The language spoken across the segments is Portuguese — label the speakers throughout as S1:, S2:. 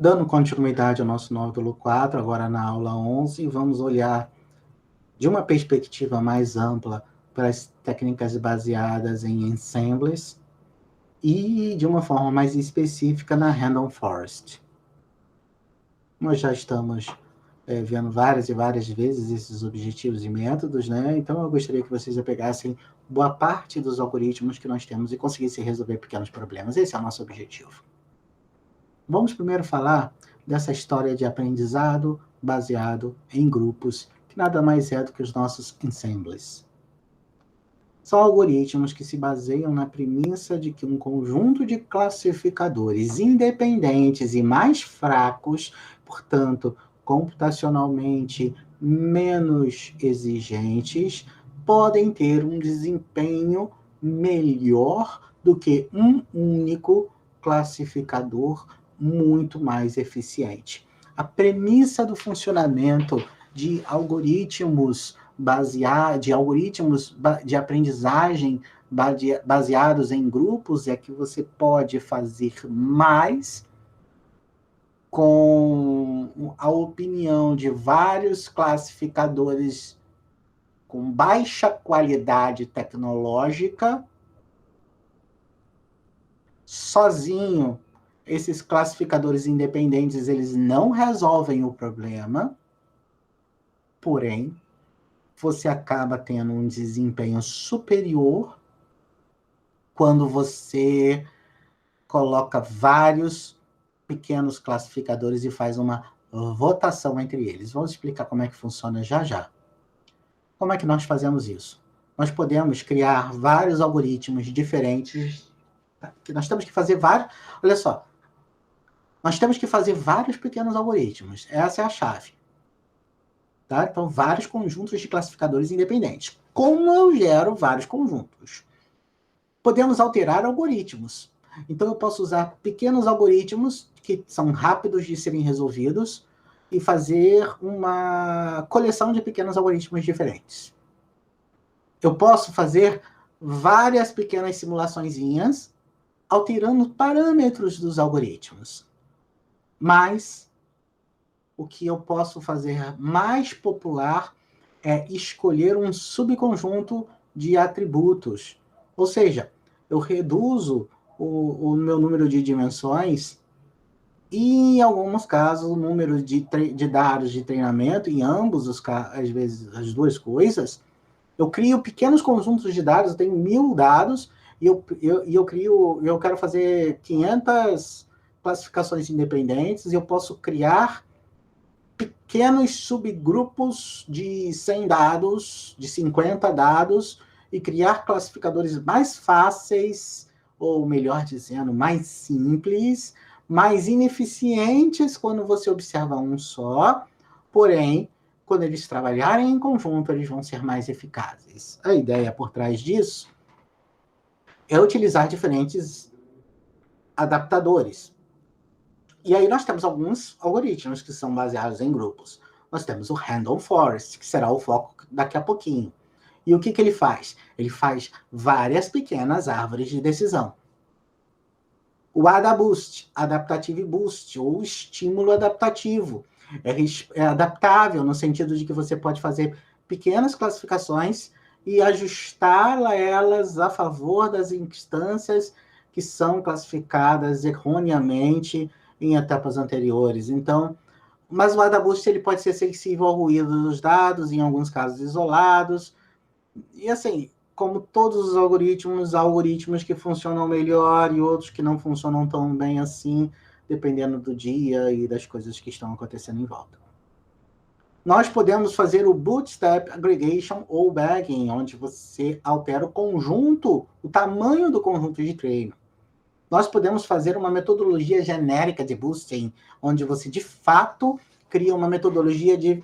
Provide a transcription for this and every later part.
S1: Dando continuidade ao nosso módulo 4, agora na aula 11, vamos olhar de uma perspectiva mais ampla para as técnicas baseadas em ensembles e de uma forma mais específica na Random Forest. Nós já estamos vendo várias e várias vezes esses objetivos e métodos, né? Então eu gostaria que vocês pegassem boa parte dos algoritmos que nós temos e conseguissem resolver pequenos problemas. Esse é o nosso objetivo. Vamos primeiro falar dessa história de aprendizado baseado em grupos, que nada mais é do que os nossos ensembles. São algoritmos que se baseiam na premissa de que um conjunto de classificadores independentes e mais fracos, portanto, computacionalmente menos exigentes, podem ter um desempenho melhor do que um único classificador muito mais eficiente. A premissa do funcionamento de algoritmos de aprendizagem baseados em grupos é que você pode fazer mais com a opinião de vários classificadores com baixa qualidade tecnológica. Sozinho, esses classificadores independentes, eles não resolvem o problema, porém, você acaba tendo um desempenho superior quando você coloca vários pequenos classificadores e faz uma votação entre eles. Vamos explicar como é que funciona já já. Como é que nós fazemos isso? Nós podemos criar vários algoritmos diferentes, que nós temos que fazer vários. Olha só, nós temos que fazer vários pequenos algoritmos. Essa é a chave. Tá? Então, vários conjuntos de classificadores independentes. Como eu gero vários conjuntos? Podemos alterar algoritmos. Então, eu posso usar pequenos algoritmos que são rápidos de serem resolvidos e fazer uma coleção de pequenos algoritmos diferentes. Eu posso fazer várias pequenas simulaçõezinhas alterando parâmetros dos algoritmos. Mas o que eu posso fazer mais popular é escolher um subconjunto de atributos. Ou seja, eu reduzo o meu número de dimensões e, em alguns casos, o número de dados de treinamento, em ambos os casos, às vezes, as duas coisas. Eu crio pequenos conjuntos de dados, eu tenho 1000 dados, e eu quero fazer 500 classificações independentes, e eu posso criar pequenos subgrupos de 100 dados, de 50 dados, e criar classificadores mais fáceis, ou melhor dizendo, mais simples, mais ineficientes quando você observa um só, porém, quando eles trabalharem em conjunto, eles vão ser mais eficazes. A ideia por trás disso é utilizar diferentes adaptadores. E aí nós temos alguns algoritmos que são baseados em grupos. Nós temos o Random Forest, que será o foco daqui a pouquinho. E o que ele faz? Ele faz várias pequenas árvores de decisão. O AdaBoost, Adaptative Boost, ou estímulo adaptativo. É adaptável no sentido de que você pode fazer pequenas classificações e ajustar elas a favor das instâncias que são classificadas erroneamente em etapas anteriores. Então, mas o AdaBoost ele pode ser sensível ao ruído dos dados, em alguns casos isolados. E assim, como todos os algoritmos, há algoritmos que funcionam melhor e outros que não funcionam tão bem assim, dependendo do dia e das coisas que estão acontecendo em volta. Nós podemos fazer o Bootstrap Aggregation ou Bagging, onde você altera o conjunto, o tamanho do conjunto de treino. Nós podemos fazer uma metodologia genérica de boosting, onde você, de fato, cria uma metodologia de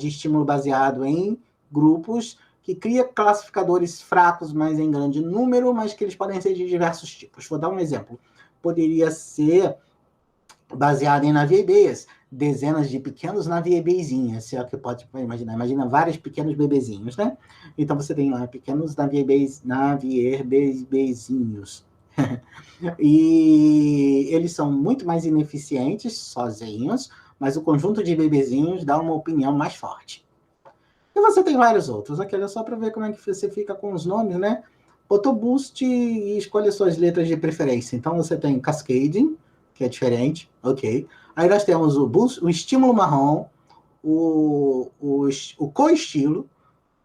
S1: estímulo baseado em grupos, que cria classificadores fracos, mas em grande número, mas que eles podem ser de diversos tipos. Vou dar um exemplo. Poderia ser baseado em naviebeias, dezenas de pequenos naviebeizinhos, se é o que pode imaginar. Imagina vários pequenos bebezinhos, né? Então você tem lá pequenos naviebeizinhos. E eles são muito mais ineficientes sozinhos, mas o conjunto de bebezinhos dá uma opinião mais forte. E você tem vários outros. Aqui, olha só para ver como é que você fica com os nomes, né? Botou Boost e escolha suas letras de preferência. Então você tem Cascading, que é diferente, ok. Aí nós temos o Boost, o estímulo marrom, o co-estilo,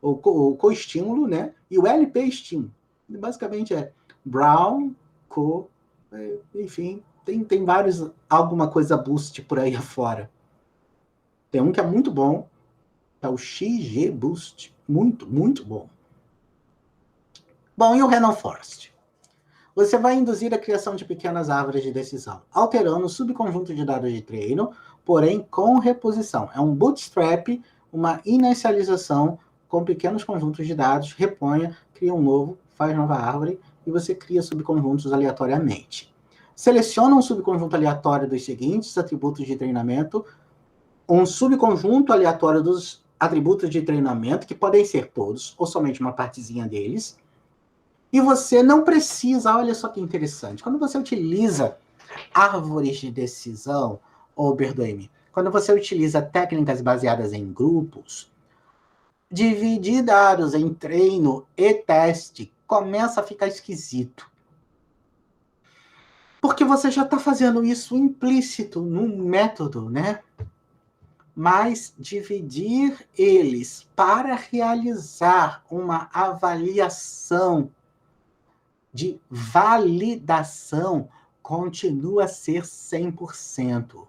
S1: o co-estímulo, né? E o LP estímulo. Basicamente é Brown, co, enfim, tem vários, alguma coisa Boost por aí afora. Tem um que é muito bom, é o XG Boost. Muito, muito bom. Bom, e o Random Forest? Você vai induzir a criação de pequenas árvores de decisão, alterando o subconjunto de dados de treino, porém com reposição. É um bootstrap, uma inicialização com pequenos conjuntos de dados, reponha, cria um novo, faz nova árvore e você cria subconjuntos aleatoriamente. Seleciona um subconjunto aleatório dos seguintes atributos de treinamento, um subconjunto aleatório dos atributos de treinamento, que podem ser todos ou somente uma partezinha deles. E você não precisa, olha só que interessante, quando você utiliza árvores de decisão, ou perdoe-me, quando você utiliza técnicas baseadas em grupos, dividir dados em treino e teste começa a ficar esquisito. Porque você já está fazendo isso implícito num método, né? Mas dividir eles para realizar uma avaliação de validação continua a ser 100%.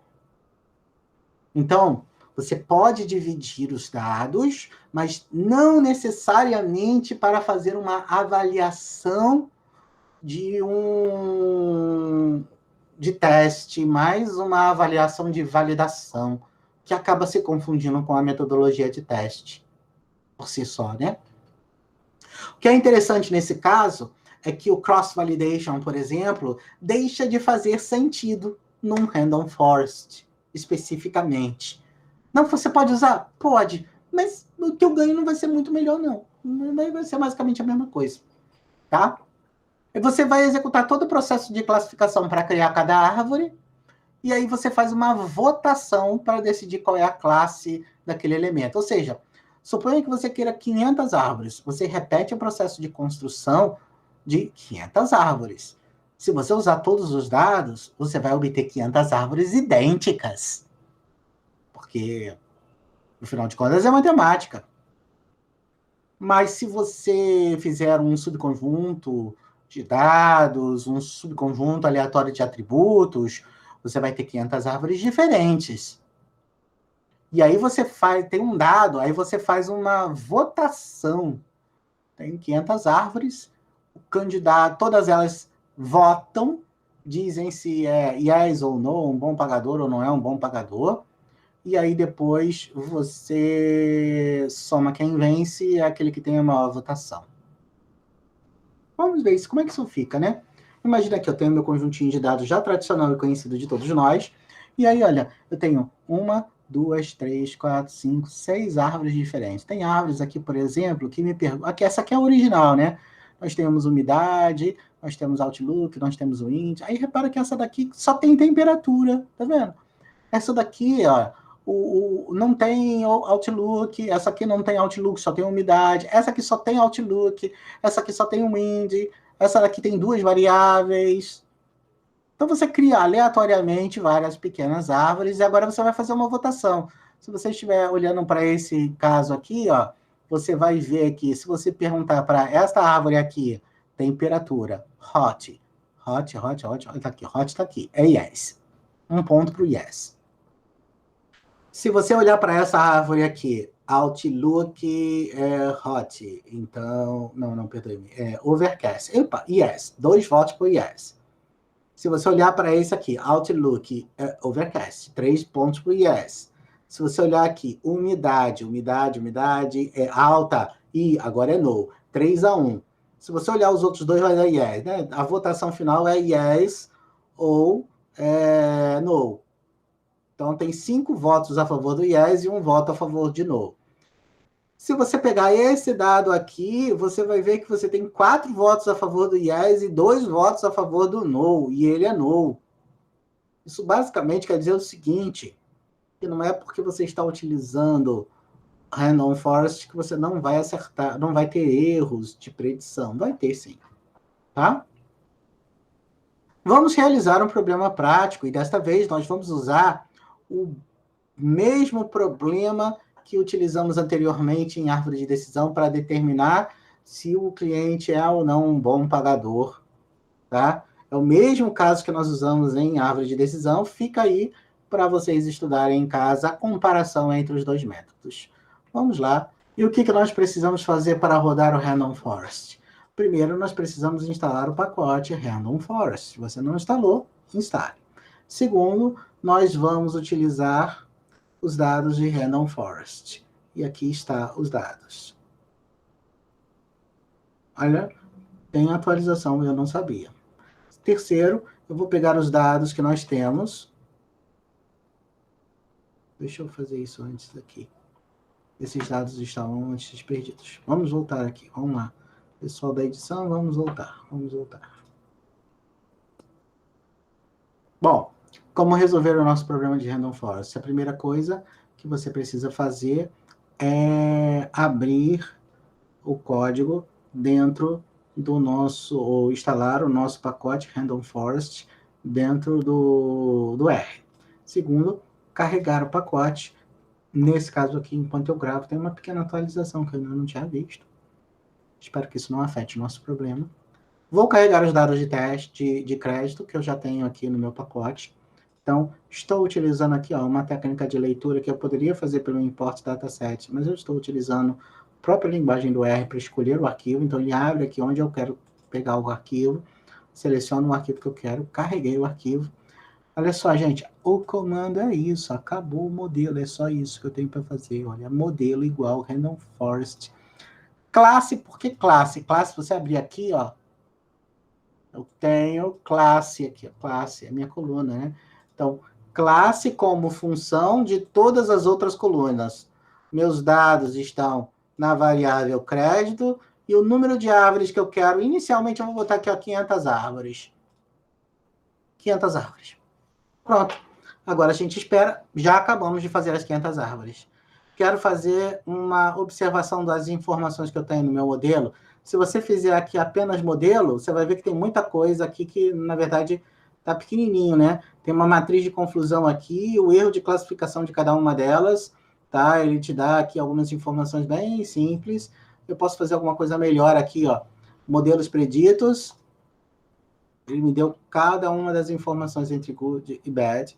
S1: Então, você pode dividir os dados, mas não necessariamente para fazer uma avaliação de teste, mais uma avaliação de validação, que acaba se confundindo com a metodologia de teste por si só, né? O que é interessante nesse caso é que o cross-validation, por exemplo, deixa de fazer sentido num random forest, especificamente. Não, você pode usar? Pode, mas o teu ganho não vai ser muito melhor, não. Vai ser basicamente a mesma coisa, tá? E você vai executar todo o processo de classificação para criar cada árvore, e aí você faz uma votação para decidir qual é a classe daquele elemento. Ou seja, suponha que você queira 500 árvores. Você repete o processo de construção de 500 árvores. Se você usar todos os dados, você vai obter 500 árvores idênticas. Porque, no final de contas, é matemática. Mas se você fizer um subconjunto de dados, um subconjunto aleatório de atributos, você vai ter 500 árvores diferentes. E aí você tem um dado, aí você faz uma votação. Tem 500 árvores, o candidato, todas elas votam, dizem se é yes ou no, um bom pagador ou não é um bom pagador. E aí depois você soma quem vence, é aquele que tem a maior votação. Vamos ver isso, como é que isso fica, né? Imagina que eu tenho meu conjuntinho de dados já tradicional e conhecido de todos nós. E aí, olha, eu tenho 1, 2, 3, 4, 5, 6 árvores diferentes. Tem árvores aqui, por exemplo, que me perguntam... Essa aqui é a original, né? Nós temos umidade, nós temos outlook, nós temos o índice. Aí repara que essa daqui só tem temperatura, tá vendo? Essa daqui, ó, não tem Outlook, essa aqui não tem Outlook, só tem umidade, essa aqui só tem Outlook, essa aqui só tem um Wind, essa daqui tem 2 variáveis. Então você cria aleatoriamente várias pequenas árvores e agora você vai fazer uma votação. Se você estiver olhando para esse caso aqui, ó, você vai ver que se você perguntar para esta árvore aqui, temperatura, hot, tá aqui, hot tá aqui, é yes. Um ponto para o yes. Se você olhar para essa árvore aqui, Outlook hot, então, não, perdoe-me, overcast. Epa, yes, 2 votos para o yes. Se você olhar para esse aqui, Outlook overcast, 3 pontos para o yes. Se você olhar aqui, umidade é alta e agora é no, 3-1. Se você olhar os outros dois, vai dar yes, né? A votação final é yes ou no. Então, tem 5 votos a favor do yes e 1 voto a favor de no. Se você pegar esse dado aqui, você vai ver que você tem 4 votos a favor do yes e 2 votos a favor do no, e ele é no. Isso basicamente quer dizer o seguinte, que não é porque você está utilizando Random Forest que você não vai acertar, não vai ter erros de predição. Vai ter sim, tá? Vamos realizar um problema prático, e desta vez nós vamos usar o mesmo problema que utilizamos anteriormente em árvore de decisão para determinar se o cliente é ou não um bom pagador, tá? É o mesmo caso que nós usamos em árvore de decisão, fica aí para vocês estudarem em casa a comparação entre os dois métodos. Vamos lá. E o que nós precisamos fazer para rodar o Random Forest? Primeiro, nós precisamos instalar o pacote Random Forest. Se você não instalou, instale. Segundo, nós vamos utilizar os dados de Random Forest. E aqui está os dados. Olha, tem atualização, eu não sabia. Terceiro, eu vou pegar os dados que nós temos. Deixa eu fazer isso antes daqui. Esses dados estavam antes perdidos. Vamos voltar aqui, vamos lá. Pessoal da edição, vamos voltar. Bom, como resolver o nosso problema de Random Forest? A primeira coisa que você precisa fazer é abrir o código dentro do nosso, ou instalar o nosso pacote Random Forest dentro do R. Segundo, carregar o pacote. Nesse caso aqui, enquanto eu gravo, tem uma pequena atualização que eu ainda não tinha visto. Espero que isso não afete o nosso problema. Vou carregar os dados de teste de crédito que eu já tenho aqui no meu pacote. Então, estou utilizando aqui uma técnica de leitura que eu poderia fazer pelo import dataset, mas eu estou utilizando a própria linguagem do R para escolher o arquivo. Então, ele abre aqui onde eu quero pegar o arquivo, seleciono o arquivo que eu quero, carreguei o arquivo. Olha só, gente, o comando é isso, acabou o modelo, é só isso que eu tenho para fazer. Olha, modelo igual Random Forest. Classe, por que classe? Classe, você abrir aqui, ó, eu tenho classe aqui, classe, é minha coluna, né? Então, classe como função de todas as outras colunas. Meus dados estão na variável crédito e o número de árvores que eu quero, inicialmente eu vou botar aqui, ó, 500 árvores. 500 árvores. Pronto. Agora a gente espera, já acabamos de fazer as 500 árvores. Quero fazer uma observação das informações que eu tenho no meu modelo. Se você fizer aqui apenas modelo, você vai ver que tem muita coisa aqui que, na verdade, está pequenininho, né? Tem uma matriz de confusão aqui, o erro de classificação de cada uma delas, tá? Ele te dá aqui algumas informações bem simples. Eu posso fazer alguma coisa melhor aqui, ó. Modelos preditos. Ele me deu cada uma das informações entre good e bad.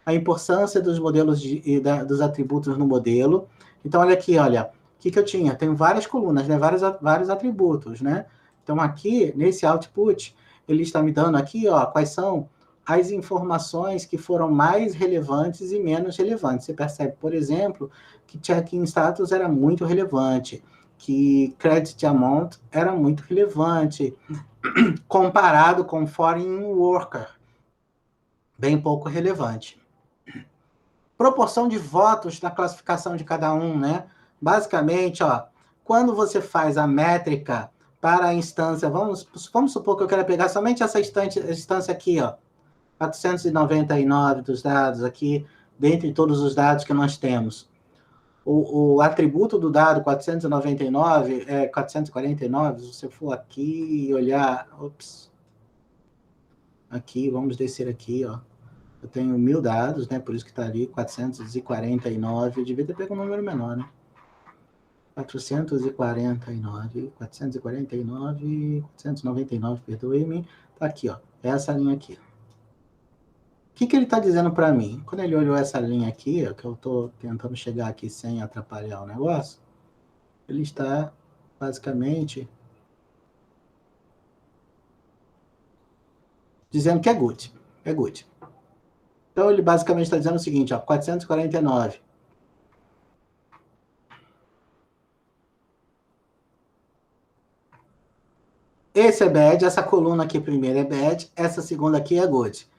S1: A importância dos modelos dos atributos no modelo. Então, olha aqui, olha. O que eu tinha? Tenho várias colunas, né? Vários atributos, né? Então, aqui, nesse output, ele está me dando aqui, ó, quais são as informações que foram mais relevantes e menos relevantes. Você percebe, por exemplo, que check-in status era muito relevante, que credit amount era muito relevante, comparado com foreign worker, bem pouco relevante. Proporção de votos na classificação de cada um, né? Basicamente, ó, quando você faz a métrica para a instância, vamos supor que eu quero pegar somente essa instância aqui, ó, 499 dos dados aqui, dentre todos os dados que nós temos. O atributo do dado 499, 449, se você for aqui e olhar, aqui, vamos descer aqui, ó. Eu tenho 1000 dados, né? Por isso que está ali 449. Eu devia ter pego um número menor, né? 499, perdoe-me. Tá aqui, ó. Essa linha aqui. O que ele está dizendo para mim? Quando ele olhou essa linha aqui, ó, que eu estou tentando chegar aqui sem atrapalhar o negócio, ele está basicamente dizendo que é good. É good. Então, ele basicamente está dizendo o seguinte, ó, 449. Esse é bad, essa coluna aqui primeiro é bad, essa segunda aqui é good.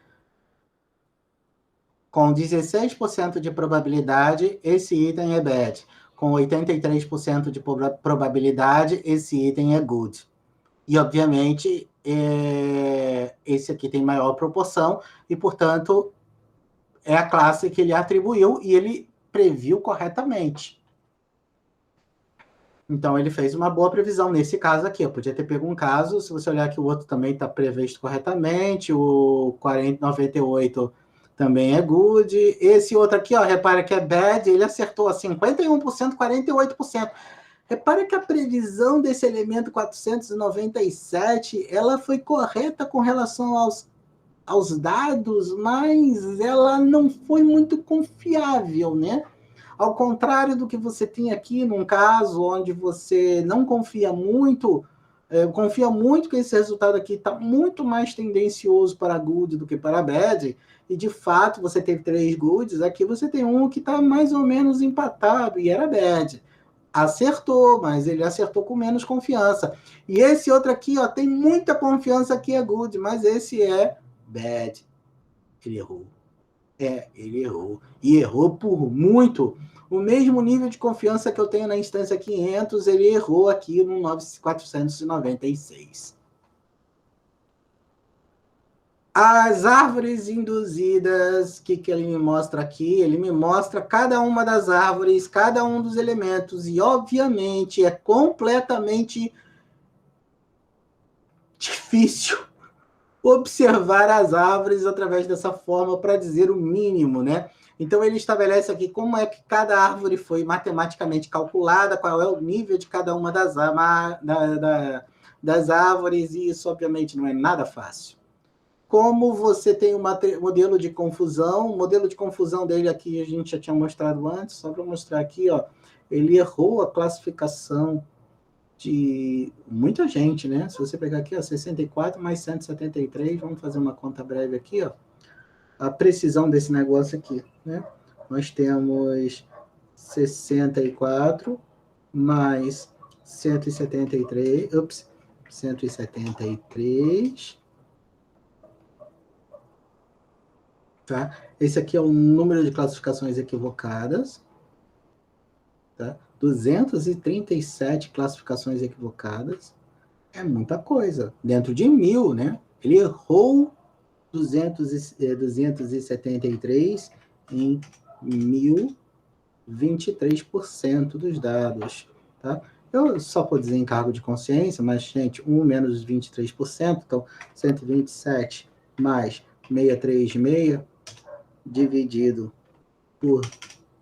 S1: Com 16% de probabilidade, esse item é bad. com 83% de probabilidade, esse item é good. E, obviamente, esse aqui tem maior proporção, e, portanto, é a classe que ele atribuiu e ele previu corretamente. Então, ele fez uma boa previsão nesse caso aqui. Eu podia ter pego um caso, se você olhar que o outro também está previsto corretamente, o 4098 também é good. Esse outro aqui, ó, repara que é bad, ele acertou a 51%, 48%. Repara que a previsão desse elemento 497, ela foi correta com relação aos dados, mas ela não foi muito confiável, né? Ao contrário do que você tem aqui, num caso onde você não confia muito, confia muito que esse resultado aqui está muito mais tendencioso para good do que para bad, e de fato você teve 3 goods, aqui você tem um que está mais ou menos empatado, e era bad. Acertou, mas ele acertou com menos confiança. E esse outro aqui, ó, tem muita confiança que é good, mas esse é bad. Ele errou. Ele errou. E errou por muito. O mesmo nível de confiança que eu tenho na instância 500, ele errou aqui no 496. As árvores induzidas, o que ele me mostra aqui? Ele me mostra cada uma das árvores, cada um dos elementos, e obviamente é completamente difícil observar as árvores através dessa forma para dizer o mínimo, né? Então, ele estabelece aqui como é que cada árvore foi matematicamente calculada, qual é o nível de cada uma das árvores, e isso, obviamente, não é nada fácil. Como você tem um modelo de confusão, o modelo de confusão dele aqui a gente já tinha mostrado antes, só para mostrar aqui, ó, ele errou a classificação de muita gente, né? Se você pegar aqui, ó, 64 mais 173, vamos fazer uma conta breve aqui, ó, a precisão desse negócio aqui, né? Nós temos 64 mais 173, 173, tá? Esse aqui é o número de classificações equivocadas, tá? 237 classificações equivocadas, é muita coisa, dentro de 1000, né? Ele errou 273 em 1023% dos dados, tá? Eu só por dizer em cargo de consciência, mas, gente, 1 menos 23%, então 127 mais 636 dividido por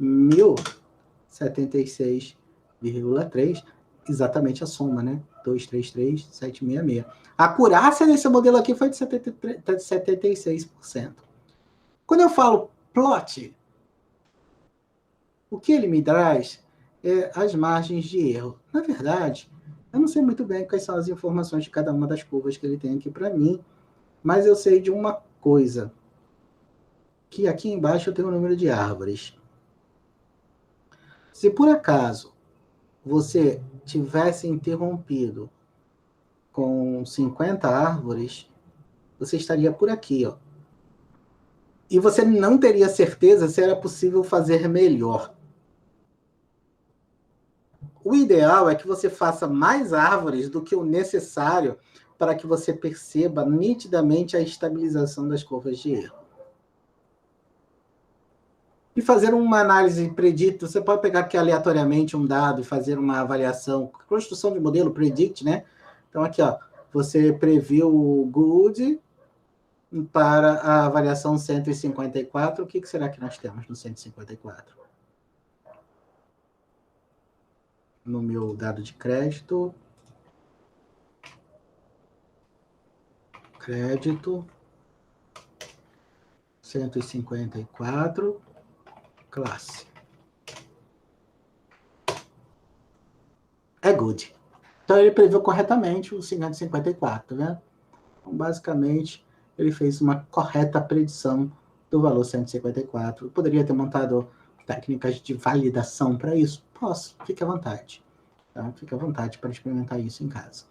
S1: 1076,3, exatamente a soma, né? 233,766. A acurácia desse modelo aqui foi de 76%. Quando eu falo plot, o que ele me traz é as margens de erro. Na verdade, eu não sei muito bem quais são as informações de cada uma das curvas que ele tem aqui para mim, mas eu sei de uma coisa, que aqui embaixo eu tenho o número de árvores. Se por acaso você tivesse interrompido com 50 árvores, você estaria por aqui, ó. E você não teria certeza se era possível fazer melhor. O ideal é que você faça mais árvores do que o necessário para que você perceba nitidamente a estabilização das curvas de erro. E fazer uma análise predicta, você pode pegar aqui aleatoriamente um dado e fazer uma avaliação, construção de modelo predict, né? Então aqui, ó, você previu o good para a variação 154, o que será que nós temos no 154? No meu dado de crédito, crédito, 154, classe. É good. Então, ele previu corretamente o 154, tá vendo? Então, basicamente, ele fez uma correta predição do valor 154. Eu poderia ter montado técnicas de validação para isso? Posso, fique à vontade. Tá? Fique à vontade para experimentar isso em casa.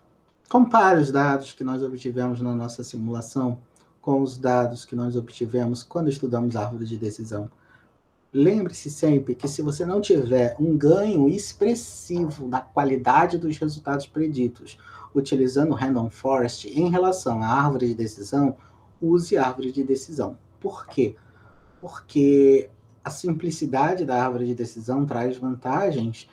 S1: Compare os dados que nós obtivemos na nossa simulação com os dados que nós obtivemos quando estudamos a árvore de decisão. lembre-se sempre que se você não tiver um ganho expressivo na qualidade dos resultados preditos, utilizando o Random Forest em relação à árvore de decisão, use a árvore de decisão. Por quê? Porque a simplicidade da árvore de decisão traz vantagens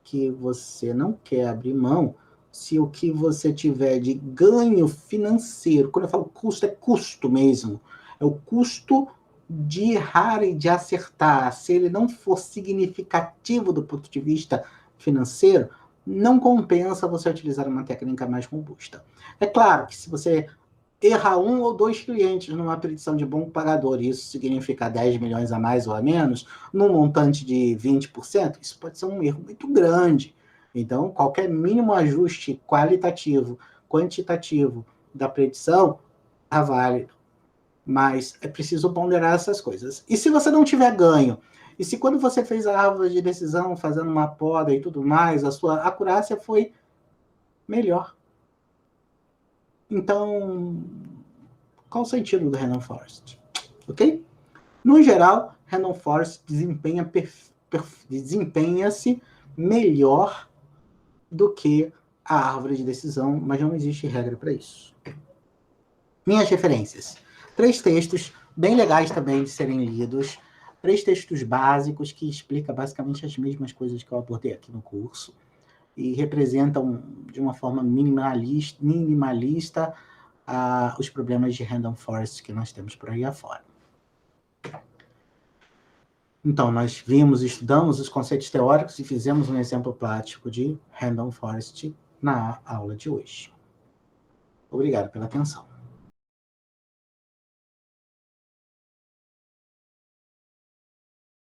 S1: que você não quer abrir mão se o que você tiver de ganho financeiro, quando eu falo custo, é custo mesmo, é o custo de errar e de acertar. Se ele não for significativo do ponto de vista financeiro, não compensa você utilizar uma técnica mais robusta. É claro que se você errar 1 ou 2 clientes numa predição de bom pagador, e isso significa 10 milhões a mais ou a menos, num montante de 20%, isso pode ser um erro muito grande. Então, qualquer mínimo ajuste qualitativo, quantitativo da predição, está válido. Mas é preciso ponderar essas coisas. E se você não tiver ganho, e se quando você fez a árvore de decisão, fazendo uma poda e tudo mais, a sua acurácia foi melhor. Então, qual o sentido do Random Forest? Ok? No geral, Random Forest desempenha-se melhor do que a árvore de decisão, mas não existe regra para isso. Minhas referências. 3 textos bem legais também de serem lidos. 3 textos básicos que explicam basicamente as mesmas coisas que eu abordei aqui no curso e representam de uma forma minimalista os problemas de Random Forest que nós temos por aí afora. Então, nós vimos, estudamos os conceitos teóricos e fizemos um exemplo prático de Random Forest na aula de hoje. Obrigado pela atenção.